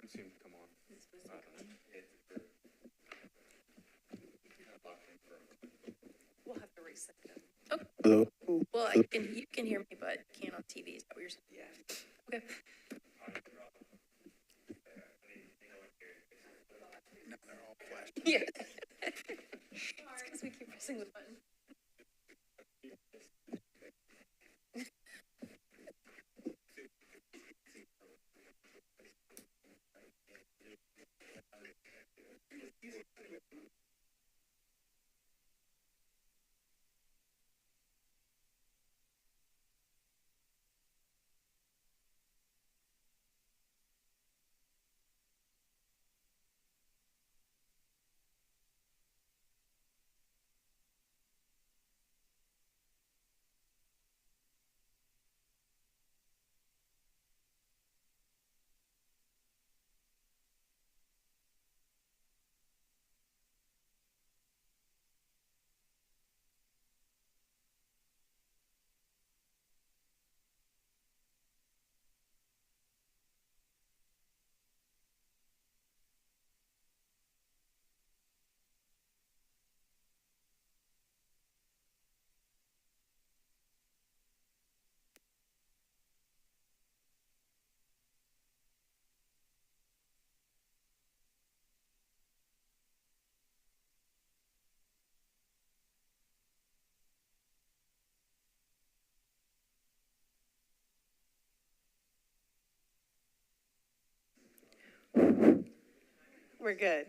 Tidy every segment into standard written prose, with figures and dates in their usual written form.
It seemed to come on. I don't know. We'll have to reset them. Hello? Well, you can hear me, but can't on TV. Is that what you're saying? Yeah. Okay. No, they're all flashed. Yeah. It's because we keep pressing the button. We're good.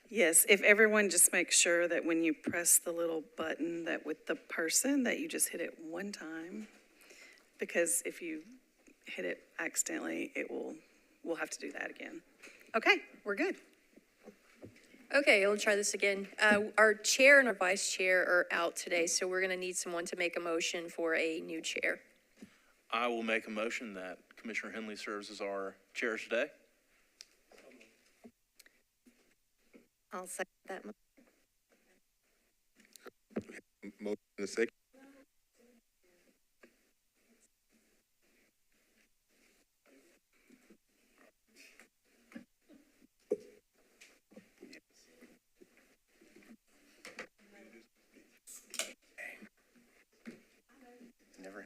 Yes, if everyone just makes sure that when you press the little button that with the person, that you just hit it one time. Because if you hit it accidentally, we'll have to do that again. Okay, we're good. Okay, we'll try this again. Our chair and our vice chair are out today, so we're going to need someone to make a motion for a new chair. I will make a motion that Commissioner Henley serves as our chair today. I'll second that. Motion and a second. Never.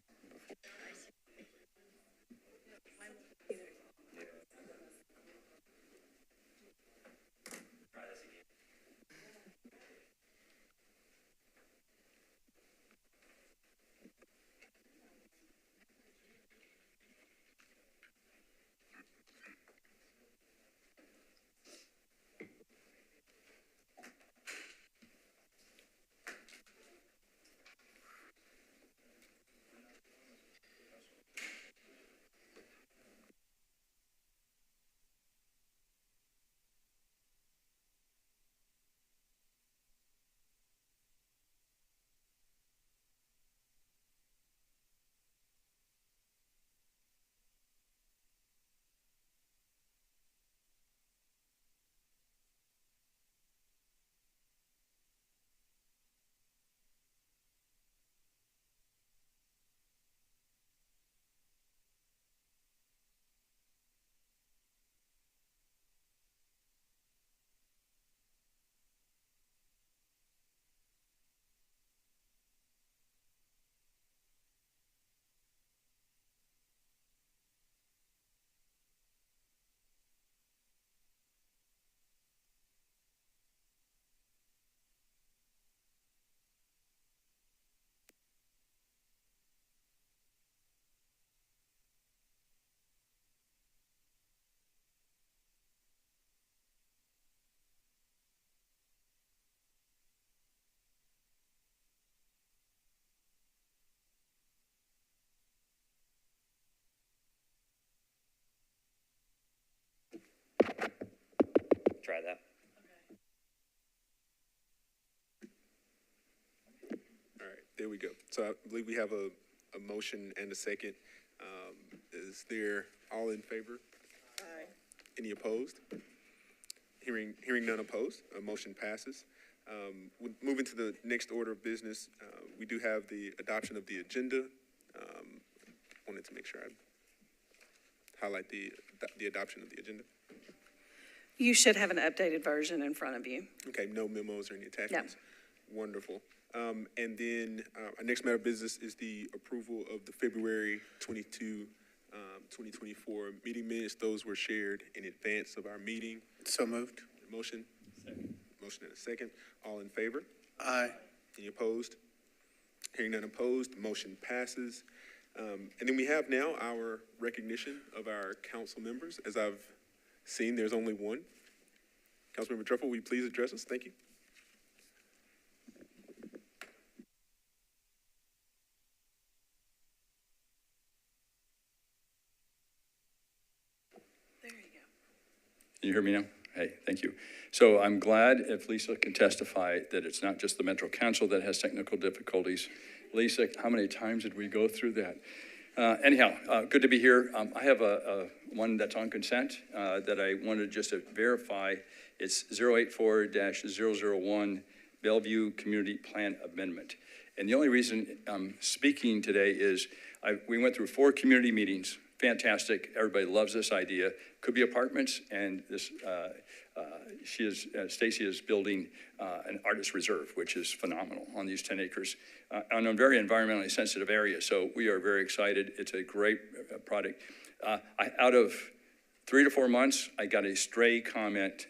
Try that. All right, there we go. So I believe we have a motion and a second. Is there all in favor? Aye. Any opposed? Hearing none opposed, a motion passes. Moving to the next order of business, we do have the adoption of the agenda. Wanted to make sure I highlight the adoption of the agenda. You should have an updated version in front of you. Okay, no memos or any attachments? Wonderful. And then our next matter of business is the approval of the February 2024 meeting minutes. Those were shared in advance of our meeting. So moved. Motion? Second. Motion and a second. All in favor? Aye. Any opposed? Hearing none opposed, motion passes. And then we have now our recognition of our council members. As I've seen, there's only one. Councilmember Truffle, will you please address us? Thank you. There you go. Can you hear me now? Hey, thank you. So I'm glad if Lisa can testify that it's not just the Metro Council that has technical difficulties. Lisa, how many times did we go through that? Anyhow, good to be here. I have one that's on consent that I wanted just to verify. It's 084-001 Bellevue Community Plan Amendment. And the only reason I'm speaking today is we went through 4 community meetings. Fantastic. Everybody loves this idea. Could be apartments, and this Stacy is building an artist reserve, which is phenomenal on these 10 acres on a very environmentally sensitive area. So we are very excited. It's a great product. Out of 3 to 4 months, I got a stray comment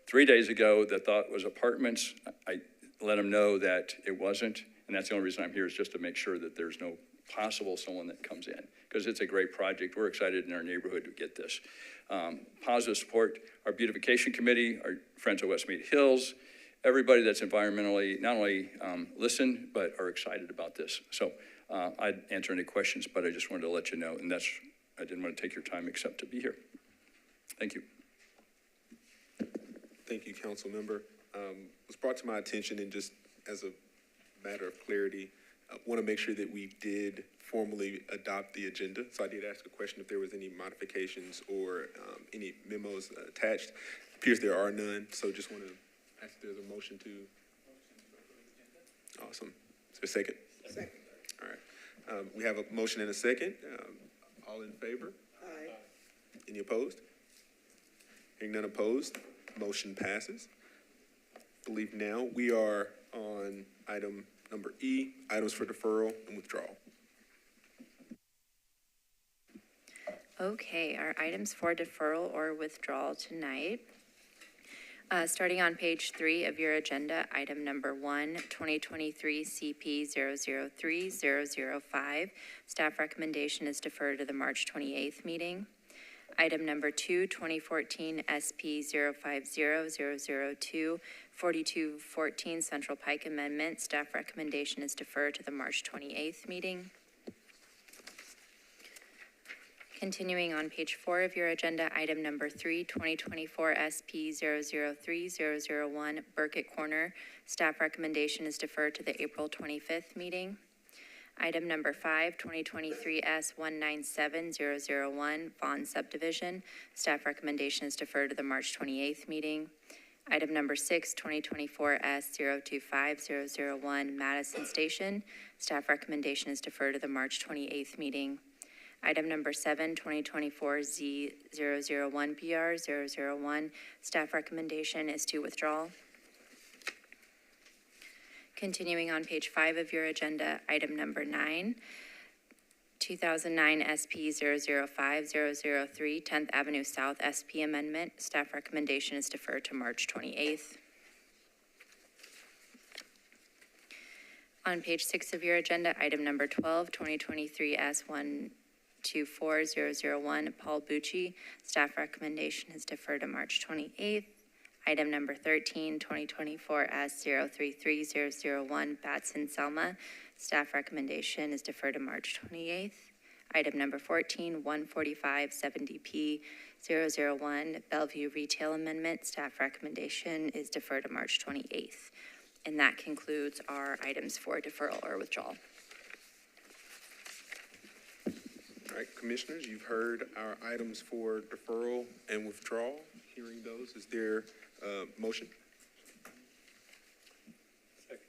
3 days ago that thought it was apartments. I let them know that it wasn't, and that's the only reason I'm here is just to make sure that there's no possible someone that comes in, because it's a great project. We're excited in our neighborhood to get this. Positive support, our beautification committee, our friends at West Mead Hills, everybody that's environmentally not only listen, but are excited about this. So I'd answer any questions, but I just wanted to let you know, and I didn't want to take your time except to be here. Thank you. Thank you, council member. It was brought to my attention, and just as a matter of clarity, I want to make sure that we did formally adopt the agenda. So I did ask a question if there was any modifications or any memos attached. It appears there are none, so just want to ask if there's a motion to. Awesome. Is there a second? Second. All right. We have a motion and a second. All in favor? Aye. Any opposed? Hearing none opposed, motion passes. I believe now we are on item number E, items for deferral and withdrawal. Okay, our items for deferral or withdrawal tonight. Starting on page 3 of your agenda, item number 1, 2023 CP 003005. Staff recommendation is deferred to the March 28th meeting. Item number 2, 2014 SP 050002, 4214 Central Pike Amendment. Staff recommendation is deferred to the March 28th meeting. Continuing on page 4 of your agenda, item number 3, 2024 SP 003001 Burkett Corner. Staff recommendation is deferred to the April 25th meeting. Item number 5, 2023 S197001 Vaughn Subdivision. Staff recommendation is deferred to the March 28th meeting. Item number 6, 2024 S025001 Madison Station. Staff recommendation is deferred to the March 28th meeting. Item number 7, 2024 Z001PR001. Staff recommendation is to withdraw. Continuing on page 5 of your agenda, item number 9, 2009 SP 005003 10th Avenue South SP Amendment. Staff recommendation is deferred to March 28th. On page 6 of your agenda, item number 12, 2023 S124001 Paul Bucci. Staff recommendation is deferred to March 28th. Item number 13, 2024 S033001 Batson Selma. Staff recommendation is deferred to March 28th. Item number 14, 14570P 001 Bellevue Retail Amendment. Staff recommendation is deferred to March 28th. And that concludes our items for deferral or withdrawal. All right, commissioners, you've heard our items for deferral and withdrawal. Hearing those, is there a motion? Second.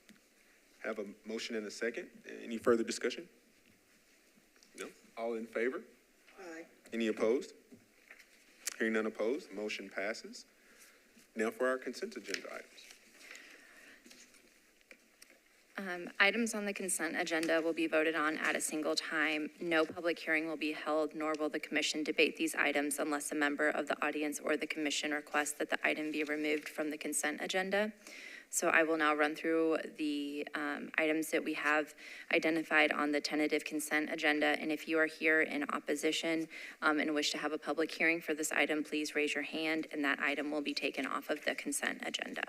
Have a motion and a second. Any further discussion? No? All in favor? Aye. Any opposed? Hearing none opposed, motion passes. Now for our consent agenda items. Items on the consent agenda will be voted on at a single time. No public hearing will be held, nor will the commission debate these items unless a member of the audience or the commission requests that the item be removed from the consent agenda. So I will now run through the items that we have identified on the tentative consent agenda. And if you are here in opposition and wish to have a public hearing for this item, please raise your hand and that item will be taken off of the consent agenda.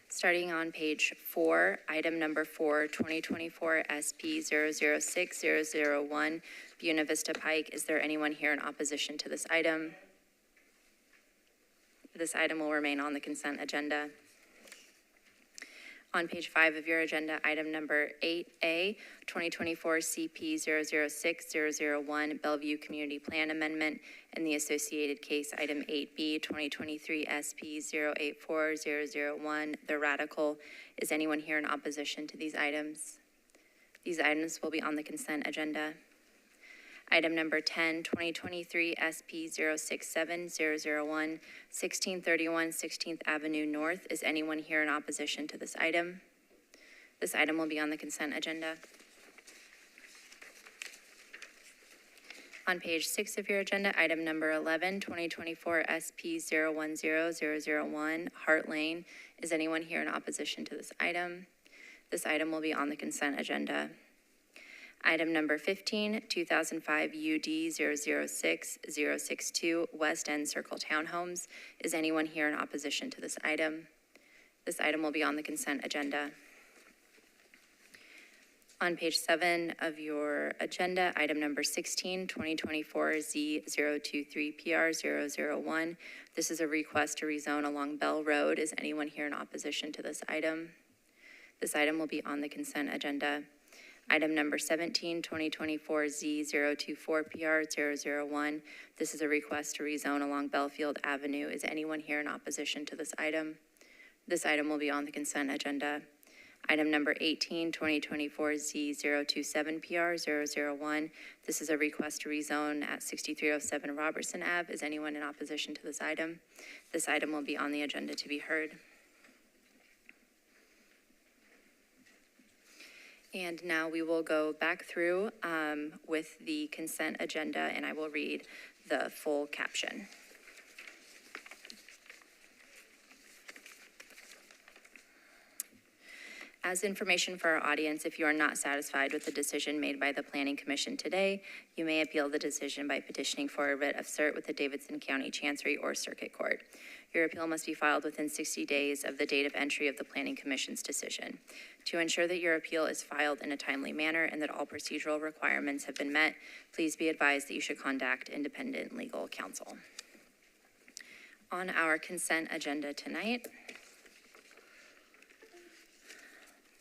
Starting on page 4, item number 4, 2024 SP 006001, Buena Vista Pike. Is there anyone here in opposition to this item? This item will remain on the consent agenda. On page 5 of your agenda, item number 8A, 2024 CP 006001, Bellevue Community Plan Amendment, and the associated case, item 8B, 2023 SP 084001, The Radical. Is anyone here in opposition to these items? These items will be on the consent agenda. Item number 10, 2023 SP 067001, 1631 16th Avenue North. Is anyone here in opposition to this item? This item will be on the consent agenda. On page 6 of your agenda, item number 11, 2024 SP 010001, Hart Lane. Is anyone here in opposition to this item? This item will be on the consent agenda. Item number 15, 2005 UD 006062, West End Circle Townhomes. Is anyone here in opposition to this item? This item will be on the consent agenda. On page 7 of your agenda, item number 16, 2024 Z023PR001. This is a request to rezone along Bell Road. Is anyone here in opposition to this item? This item will be on the consent agenda. Item number 17, 2024 Z024PR001. This is a request to rezone along Belfield Avenue. Is anyone here in opposition to this item? This item will be on the consent agenda. Item number 18, 2024 Z027PR001. This is a request to rezone at 6307 Robertson Ave. Is anyone in opposition to this item? This item will be on the agenda to be heard. And now we will go back through with the consent agenda, and I will read the full caption. As information for our audience, if you are not satisfied with the decision made by the Planning Commission today, you may appeal the decision by petitioning for a writ of cert with the Davidson County Chancery or Circuit Court. Your appeal must be filed within 60 days of the date of entry of the Planning Commission's decision. To ensure that your appeal is filed in a timely manner and that all procedural requirements have been met, please be advised that you should contact independent legal counsel. On our consent agenda tonight,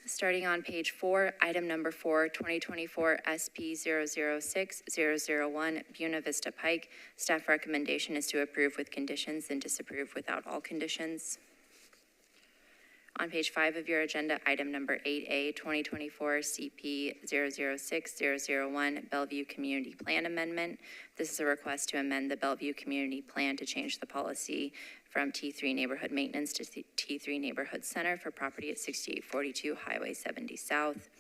starting on page 4, item number 4, 2024 SP 006001, Buena Vista Pike. Staff recommendation is to approve with conditions and disapprove without all conditions. On page 5 of your agenda, item number 8A, 2024 CP 006001, Bellevue Community Plan Amendment. This is a request to amend the Bellevue Community Plan to change the policy from T3 Neighborhood Maintenance to T3 Neighborhood Center for property at 6842 Highway 70 South.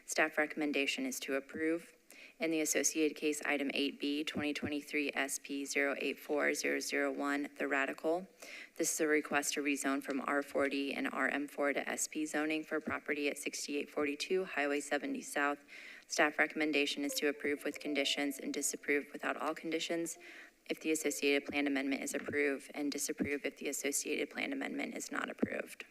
Staff recommendation is to approve. In the associated case, item 8B, 2023 SP 084001, The Radical. This is a request to rezone from R40 and RM4 to SP zoning for property at 6842 Highway 70 South. Staff recommendation is to approve with conditions and disapprove without all conditions if the associated plan amendment is approved, and disapprove if the associated plan amendment is not approved.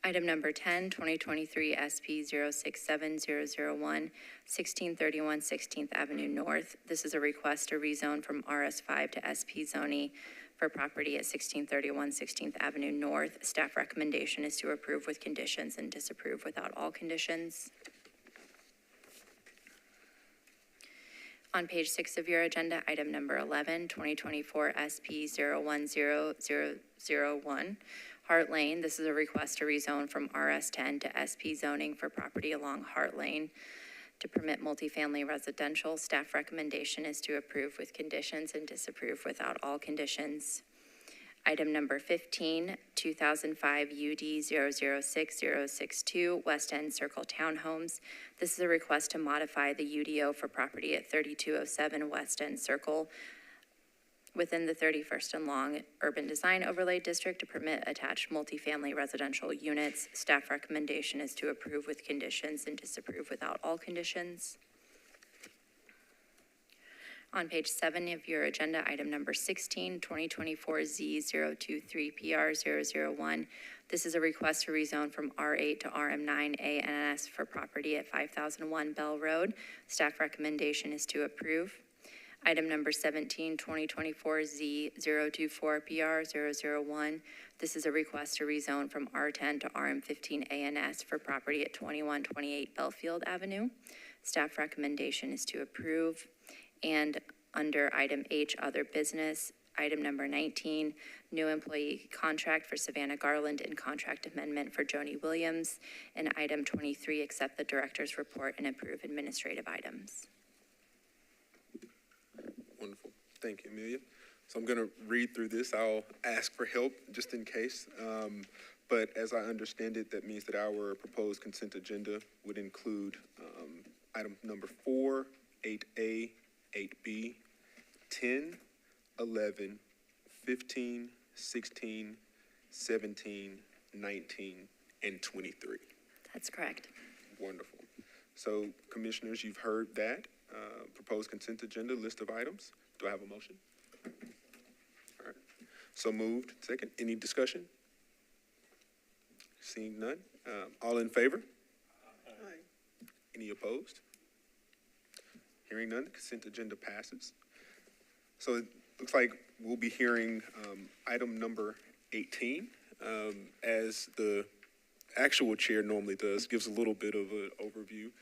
Item number 10, 2023 SP 067001, 1631 16th Avenue North. This is a request to rezone from RS5 to SP zoning for property at 1631 16th Avenue North. Staff recommendation is to approve with conditions and disapprove without all conditions. On page 6 of your agenda, item number 11, 2024 SP 010001, Hart Lane. This is a request to rezone from RS10 to SP zoning for property along Hart Lane. to permit multifamily residential. Staff recommendation is to approve with conditions and disapprove without all conditions. Item number 15, 2005 UD 006062, West End Circle Townhomes. This is a request to modify the UDO for property at 3207 West End Circle within the 31st and Long Urban Design Overlay District to permit attached multifamily residential units. Staff recommendation is to approve with conditions and disapprove without all conditions. On page 7 of your agenda, item number 16, 2024 Z023PR001. This is a request to rezone from R8 to RM9 ANS for property at 5001 Bell Road. Staff recommendation is to approve. Item number 17, 2024 Z024PR001. This is a request to rezone from R10 to RM15 ANS for property at 2128 Belfield Avenue. Staff recommendation is to approve. And under item H, other business, item number 19, new employee contract for Savannah Garland and contract amendment for Joni Williams. And item 23, accept the director's report and approve administrative items. Wonderful. Thank you, Amelia. So I'm going to read through this. I'll ask for help just in case. But as I understand it, that means that our proposed consent agenda would include item number 4, 8A, 8B, 10, 11, 15, 16, 17, 19, and 23. That's correct. Wonderful. So, commissioners, you've heard that proposed consent agenda list of items. Do I have a motion? All right. So moved. Second. Any discussion? Seeing none. All in favor? Aye. Any opposed? Hearing none, the consent agenda passes. So it looks like we'll be hearing item number 18. As the actual chair normally does, gives a little bit of an overview,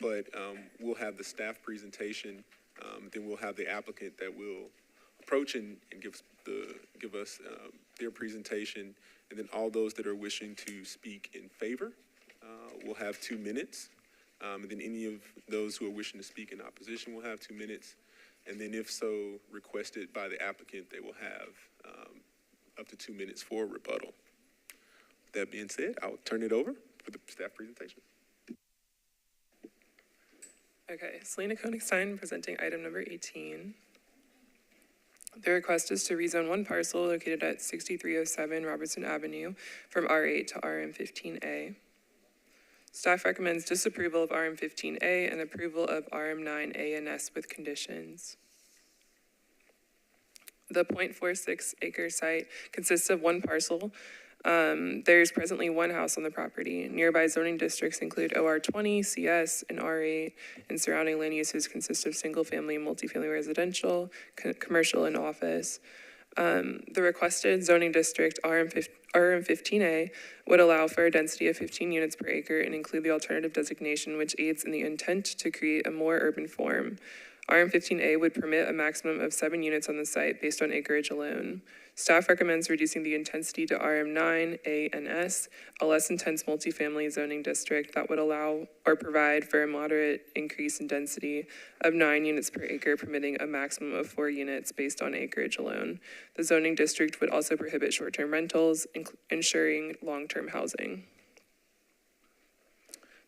but we'll have the staff presentation, then we'll have the applicant that will approach and give us their presentation, and then all those that are wishing to speak in favor will have 2 minutes. And then any of those who are wishing to speak in opposition will have 2 minutes. And then if so requested by the applicant, they will have up to 2 minutes for rebuttal. That being said, I'll turn it over for the staff presentation. Okay, Selena Koenigstein presenting item number 18. The request is to rezone one parcel located at 6307 Robertson Avenue from R8 to RM15A. Staff recommends disapproval of RM15A and approval of RM9 ANS with conditions. The 0.46 acre site consists of one parcel. There's presently one house on the property. Nearby zoning districts include OR20, CS, and R8, and surrounding land uses consist of single-family and multifamily residential, commercial, and office. The requested zoning district, RM15A, would allow for a density of 15 units per acre and include the alternative designation, which aids in the intent to create a more urban form. RM15A would permit a maximum of 7 units on the site based on acreage alone. Staff recommends reducing the intensity to RM9 ANS, a less intense multifamily zoning district that would allow or provide for a moderate increase in density of 9 units per acre, permitting a maximum of 4 units based on acreage alone. The zoning district would also prohibit short-term rentals, ensuring long-term housing.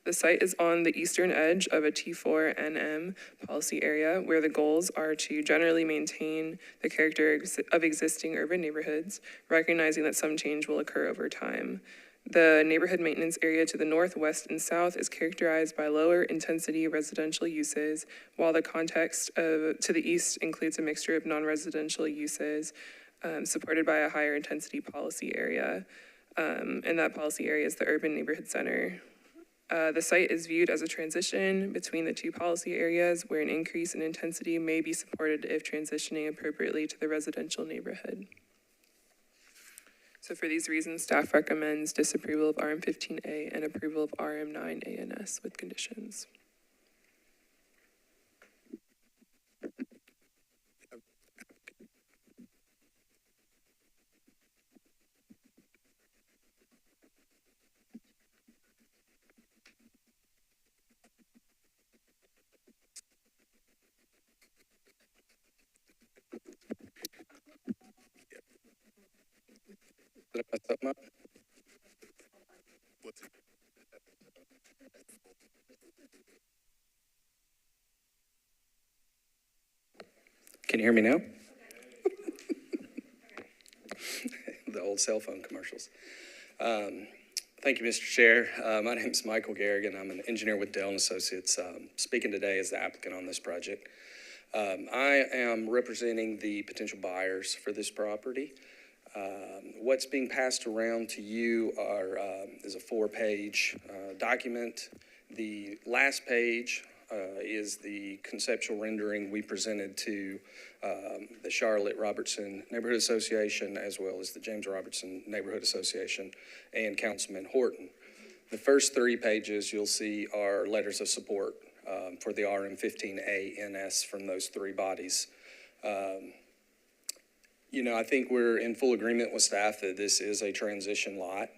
The site is on the eastern edge of a T4NM policy area where the goals are to generally maintain the character of existing urban neighborhoods, recognizing that some change will occur over time. The neighborhood maintenance area to the north, west, and south is characterized by lower intensity residential uses, while the context to the east includes a mixture of non-residential uses supported by a higher intensity policy area. And that policy area is the urban neighborhood center. The site is viewed as a transition between the two policy areas where an increase in intensity may be supported if transitioning appropriately to the residential neighborhood. So for these reasons, staff recommends disapproval of RM15A and approval of RM9 ANS with conditions. Did I mess up my? What's it? Can you hear me now? The old cell phone commercials. Thank you, Mr. Chair. My name is Michael Garrigan. I'm an engineer with Dell & Associates, speaking today as the applicant on this project. I am representing the potential buyers for this property. What's being passed around to you is a 4-page document. The last page is the conceptual rendering we presented to the Charlotte Robertson Neighborhood Association, as well as the James Robertson Neighborhood Association and Councilman Horton. The first 3 pages you'll see are letters of support for the RM15A-NS from those 3 bodies. You know, I think we're in full agreement with staff that this is a transition lot.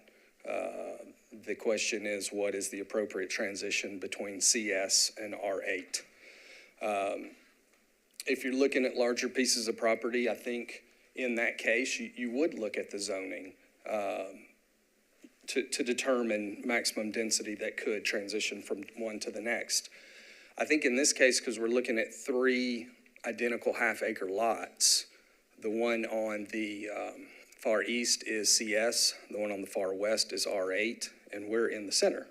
The question is, what is the appropriate transition between CS and R8? If you're looking at larger pieces of property, I think in that case, you would look at the zoning to determine maximum density that could transition from one to the next. I think in this case, because we're looking at 3 identical half-acre lots, the one on the far east is CS, the one on the far west is R8, and we're in the center.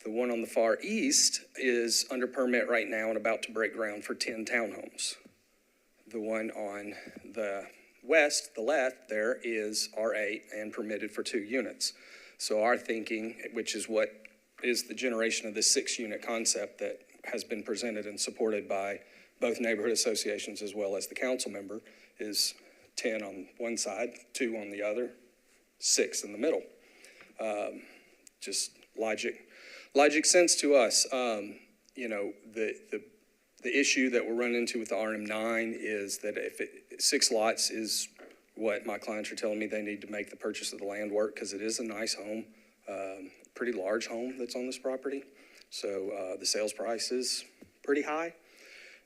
The one on the far east is under permit right now and about to break ground for 10 townhomes. The one on the west, the left, there is R8 and permitted for 2 units. So our thinking, which is what is the generation of this 6-unit concept that has been presented and supported by both neighborhood associations as well as the council member, is 10 on one side, 2 on the other, 6 in the middle. Just logic sense to us. You know, the issue that we're running into with the RM9 is that if 6 lots is what my clients are telling me they need to make the purchase of the land work, because it is a nice home, pretty large home that's on this property. So the sales price is pretty high.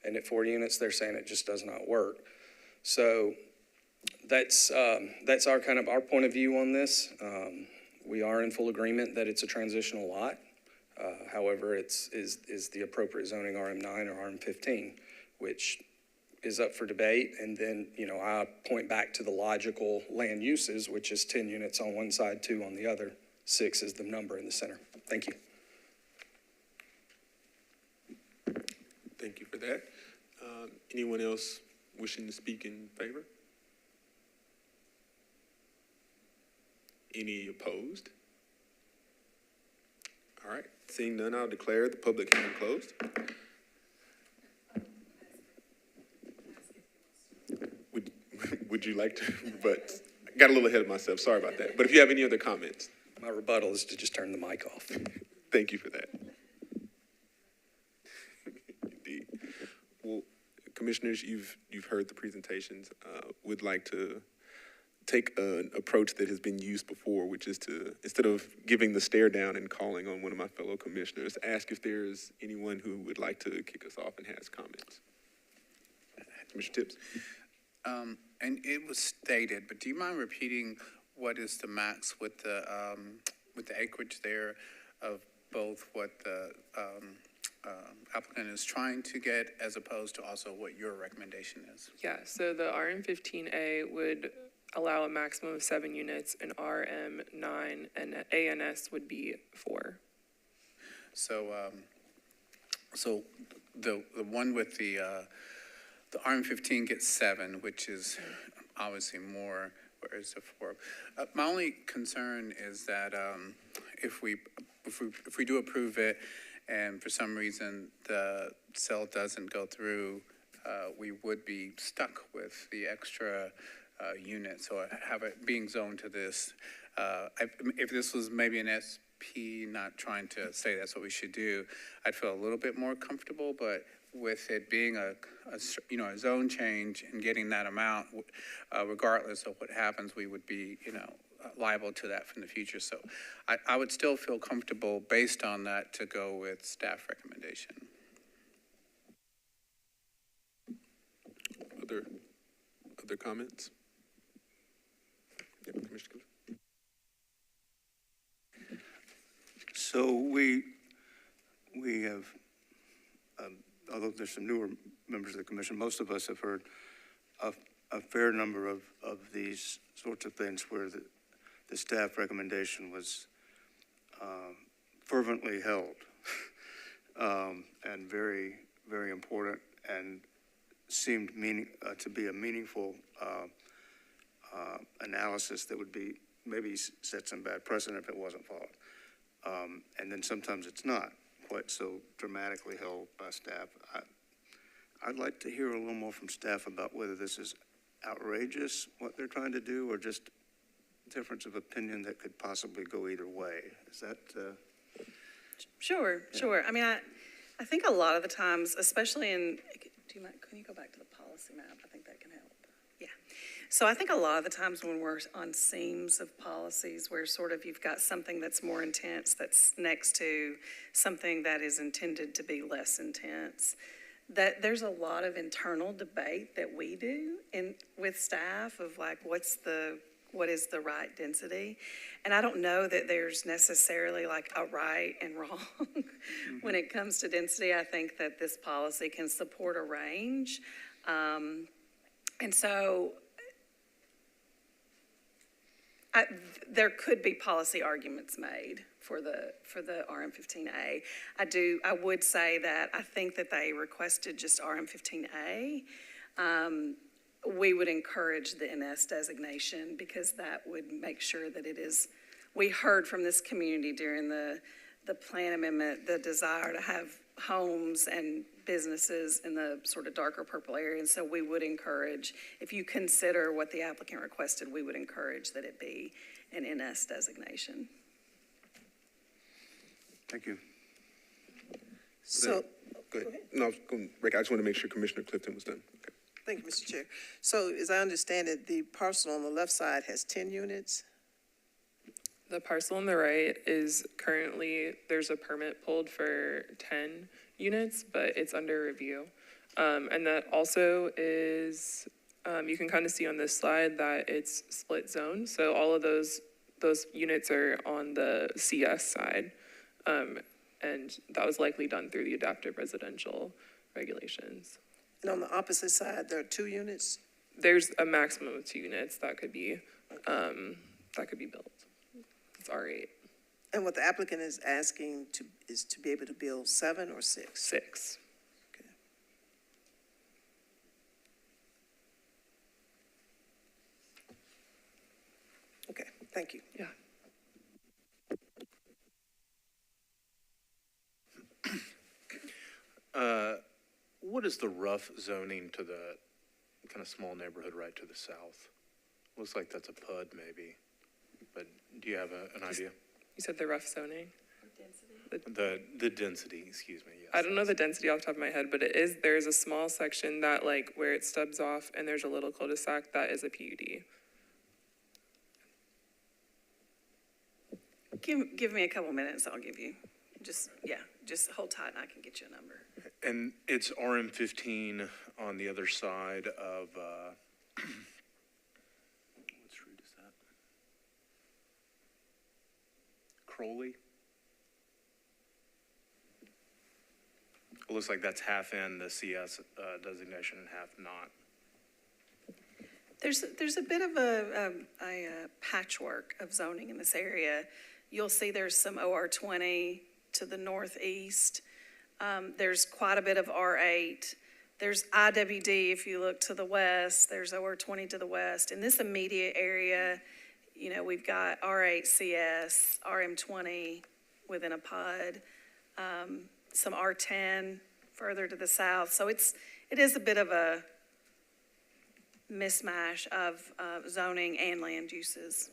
And at 4 units, they're saying it just does not work. So that's our point of view on this. We are in full agreement that it's a transitional lot. However, is the appropriate zoning RM9 or RM15, which is up for debate. And then, you know, I point back to the logical land uses, which is 10 units on one side, 2 on the other. 6 is the number in the center. Thank you. Thank you for that. Anyone else wishing to speak in favor? Any opposed? All right, seeing none, I'll declare the public hearing closed. Would you like to, but I got a little ahead of myself, sorry about that. But if you have any other comments. My rebuttal is to just turn the mic off. Thank you for that. Indeed. Well, commissioners, you've heard the presentations. Would like to take an approach that has been used before, which is to, instead of giving the stare down and calling on one of my fellow commissioners, ask if there's anyone who would like to kick us off and has comments. Commissioner Tips. And it was stated, but do you mind repeating what is the max with the acreage there of both what the applicant is trying to get as opposed to also what your recommendation is? Yeah, so the RM15A would allow a maximum of 7 units, and RM9 and ANS would be 4. So, so the one with the RM15 gets 7, which is obviously more, whereas the 4. My only concern is that if we do approve it, and for some reason the sale doesn't go through, we would be stuck with the extra units, or have it being zoned to this. If this was maybe an SP, not trying to say that's what we should do, I'd feel a little bit more comfortable, but with it being a zone change and getting that amount, regardless of what happens, we would be, liable to that from the future. So I would still feel comfortable based on that to go with staff recommendation. Other comments? Yeah, Commissioner Clifton? So we have, although there's some newer members of the commission, most of us have heard a fair number of these sorts of things where the staff recommendation was fervently held and very, very important and seemed to be a meaningful analysis that would be maybe set some bad precedent if it wasn't followed. And then sometimes it's not quite so dramatically held by staff. I'd like to hear a little more from staff about whether this is outrageous, what they're trying to do, or just difference of opinion that could possibly go either way. Is that, Sure. I mean, I think a lot of the times, especially in, can you go back to the policy map? I think that can help. Yeah. So I think a lot of the times when we're on seams of policies where sort of you've got something that's more intense that's next to something that is intended to be less intense, that there's a lot of internal debate that we do with staff of like, what is the right density? And I don't know that there's necessarily like a right and wrong when it comes to density. I think that this policy can support a range. And so there could be policy arguments made for the RM15A. I would say that I think that they requested just RM15A. We would encourage the NS designation because that would make sure that it is, we heard from this community during the plan amendment, the desire to have homes and businesses in the sort of darker purple area. And so we would encourage, if you consider what the applicant requested, we would encourage that it be an NS designation. thank you. So, Go ahead. No, I was going, Rick, I just want to make sure Commissioner Clifton was done. Okay. thank you, Mr. Chair. So as I understand it, the parcel on the left side has 10 units? The parcel on the right is currently, there's a permit pulled for 10 units, but it's under review. And that also is, you can kind of see on this slide that it's split zone. So all of those units are on the CS side. And that was likely done through the adaptive residential regulations. And on the opposite side, there are 2 units? There's a maximum of 2 units that could be built. It's R8. And what the applicant is asking is to be able to build 7 or 6? 6. Okay. Okay, thank you. Yeah. What is the rough zoning to the kind of small neighborhood right to the south? Looks like that's a PUD maybe, but do you have an idea? You said the rough zoning? The density, excuse me, yes. I don't know the density off the top of my head, but there's a small section that like where it stubs off and there's a little cul-de-sac that is a PUD. Give me a couple minutes, I'll give you. Just hold tight and I can get you a number. And it's RM15 on the other side of, what street is that? Crowley? It looks like that's half in the CS designation and half not. There's a bit of a patchwork of zoning in this area. You'll see there's some OR20 to the northeast. There's quite a bit of R8. There's IWD if you look to the west. There's OR20 to the west. In this immediate area, you know, we've got R8 CS, RM20 within a PUD, some R10 further to the south. So it is a bit of a mismatch of zoning and land uses.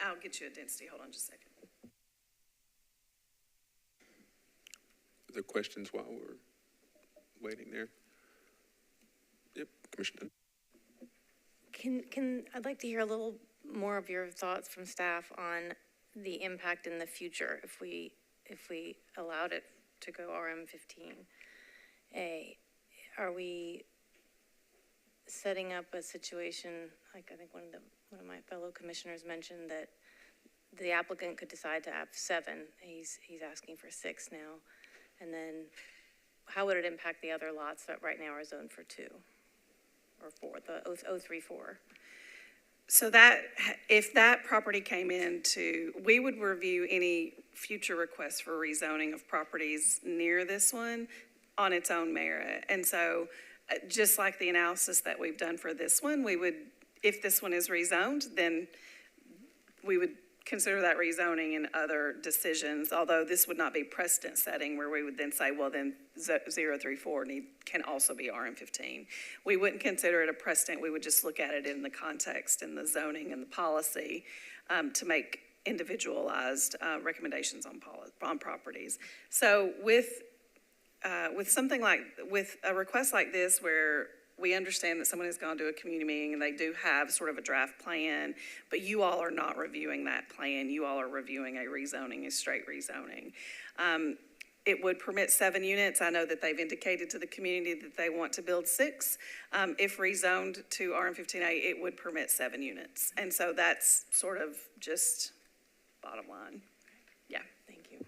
I'll get you a density. Hold on just a second. Are there questions while we're waiting there? Yep, Commissioner. I'd like to hear a little more of your thoughts from staff on the impact in the future if we allowed it to go RM15A. Are we setting up a situation, like I think one of my fellow commissioners mentioned that the applicant could decide to have 7. He's asking for 6 now. And then how would it impact the other lots that right now are zoned for 2 or 4, the 034? So that, if that property came into, we would review any future requests for rezoning of properties near this one on its own merit. And so, just like the analysis that we've done for this one, we would, if this one is rezoned, then we would consider that rezoning in other decisions, although this would not be precedent setting where we would then say, well, then 034 can also be RM15. We wouldn't consider it a precedent. We would just look at it in the context and the zoning and the policy to make individualized recommendations on properties. So with something like, with a request like this where we understand that someone has gone to a community meeting and they do have sort of a draft plan, but you all are not reviewing that plan. You all are reviewing a rezoning, a straight rezoning. It would permit 7 units. I know that they've indicated to the community that they want to build 6. If rezoned to RM15A, it would permit 7 units. And so that's sort of just bottom line. Yeah. Thank you.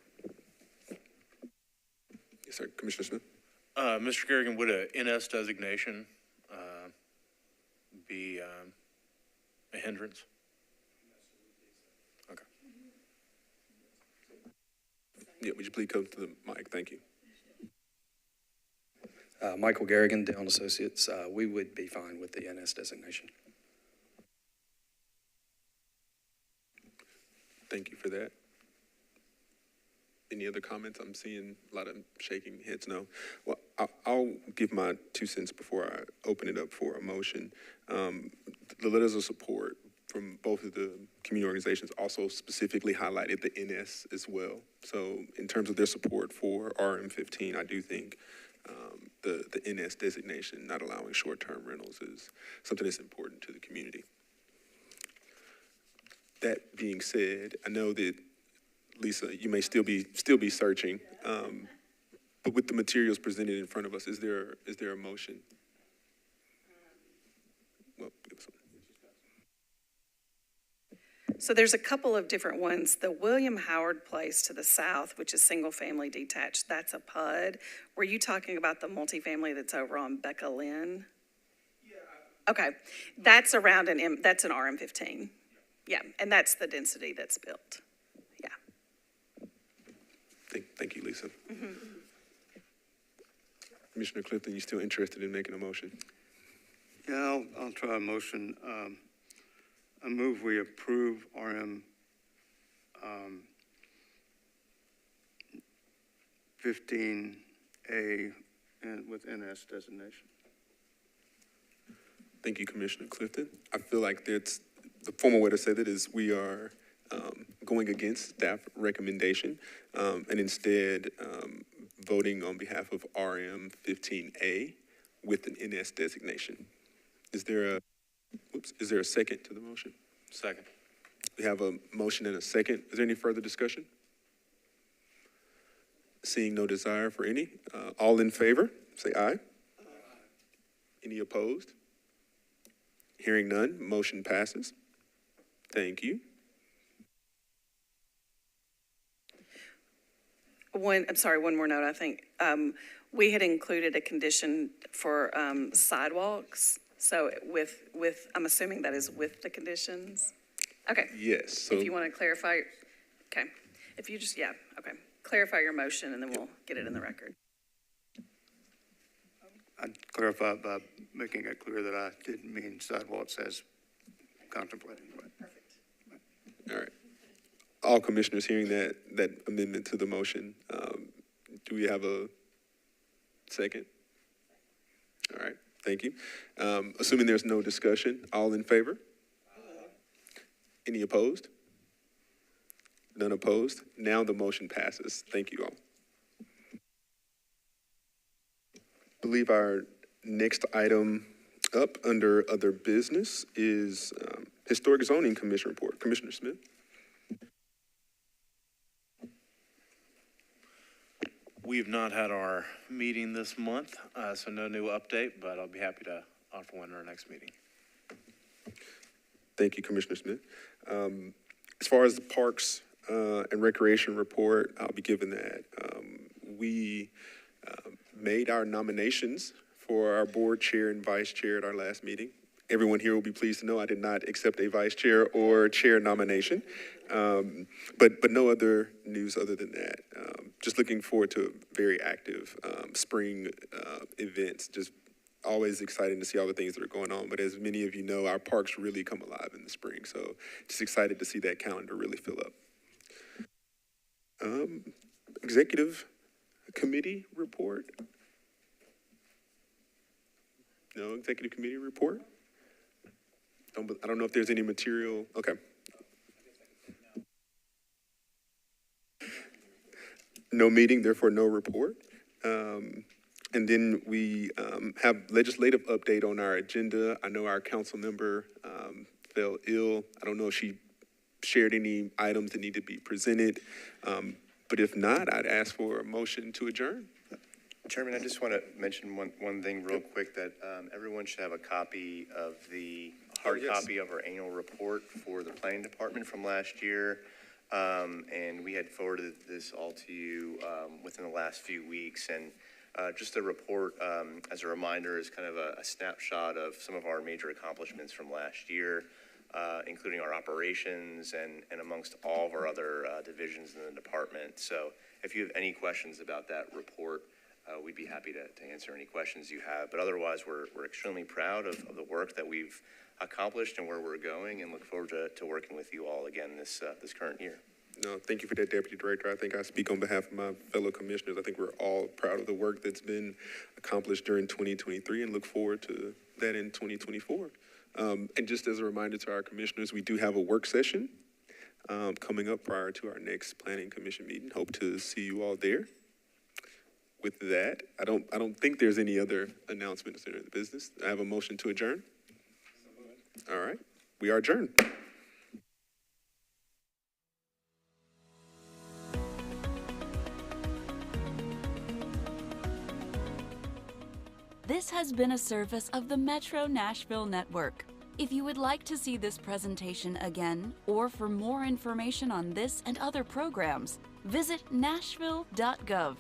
Yes, sir. Commissioner Smith? Mr. Kerrigan, would a NS designation be a hindrance? Okay. Yeah, would you please come to the mic? Thank you. Michael Garrigan, Dell & Associates. We would be fine with the NS designation. Thank you for that. Any other comments? I'm seeing a lot of shaking heads no. Well, I'll give my 2 cents before I open it up for a motion. The letters of support from both of the community organizations also specifically highlighted the NS as well. So in terms of their support for RM15, I do think the NS designation, not allowing short-term rentals, is something that's important to the community. That being said, I know that Lisa, you may still be searching, but with the materials presented in front of us, is there a motion? Well, give us one. So there's a couple of different ones. The William Howard Place to the south, which is single-family detached, that's a PUD. Were you talking about the multifamily that's over on Becca Lynn? Yeah. Okay, that's around that's an RM15. Yeah, and that's the density that's built. Thank you, Lisa. Mm-hmm. Commissioner Clifton, you still interested in making a motion? Yeah, I'll try a motion. I move we approve RM 15A with NS designation. Thank you, Commissioner Clifton. I feel like that's the formal way to say that is we are going against staff recommendation and instead voting on behalf of RM 15A with an NS designation. Is there a second to the motion? Second. We have a motion and a second. Is there any further discussion? Seeing no desire for any, all in favor, say aye. Aye. Any opposed? Hearing none, motion passes. Thank you. One more note, I think. We had included a condition for sidewalks. So I'm assuming that is with the conditions? Okay. Yes. So if you want to clarify, okay. If you just, yeah, okay. Clarify your motion and then we'll get it in the record. I'd clarify by making it clear that I didn't mean sidewalks as contemplated. Perfect. all right. All commissioners hearing that amendment to the motion, do we have a second? All right, thank you. Assuming there's no discussion, all in favor? Any opposed? None opposed? Now the motion passes. Thank you all. I believe our next item up under other business is Historic Zoning Commission report. Commissioner Smith. We've not had our meeting this month, so no new update, but I'll be happy to offer one at our next meeting. Thank you, Commissioner Smith. As far as the Parks and Recreation report, I'll be giving that. We made our nominations for our board chair and vice chair at our last meeting. Everyone here will be pleased to know I did not accept a vice chair or chair nomination, but no other news other than that. Just looking forward to very active spring events. Just always exciting to see all the things that are going on. But as many of you know, our parks really come alive in the spring. So just excited to see that calendar really fill up. Executive committee report? No executive committee report? I don't know if there's any material. Okay. No meeting, therefore no report. And then we have legislative update on our agenda. I know our council member fell ill. I don't know if she shared any items that need to be presented. But if not, I'd ask for a motion to adjourn. Chairman, I just want to mention one thing real quick, that everyone should have a copy of the hard copy of our annual report for the planning department from last year. And we had forwarded this all to you within the last few weeks. And just a report, as a reminder, is kind of a snapshot of some of our major accomplishments from last year, including our operations and amongst all of our other divisions in the department. So if you have any questions about that report, we'd be happy to answer any questions you have. But otherwise, we're extremely proud of the work that we've accomplished and where we're going, and look forward to working with you all again this current year. No, thank you for that, Deputy Director. I think I speak on behalf of my fellow commissioners. I think we're all proud of the work that's been accomplished during 2023 and look forward to that in 2024. And just as a reminder to our commissioners, we do have a work session coming up prior to our next Planning Commission meeting. Hope to see you all there. With that, I don't think there's any other announcements in the business. I have a motion to adjourn. All right, we are adjourned. This has been a service of the Metro Nashville Network. If you would like to see this presentation again, or for more information on this and other programs, visit nashville.gov.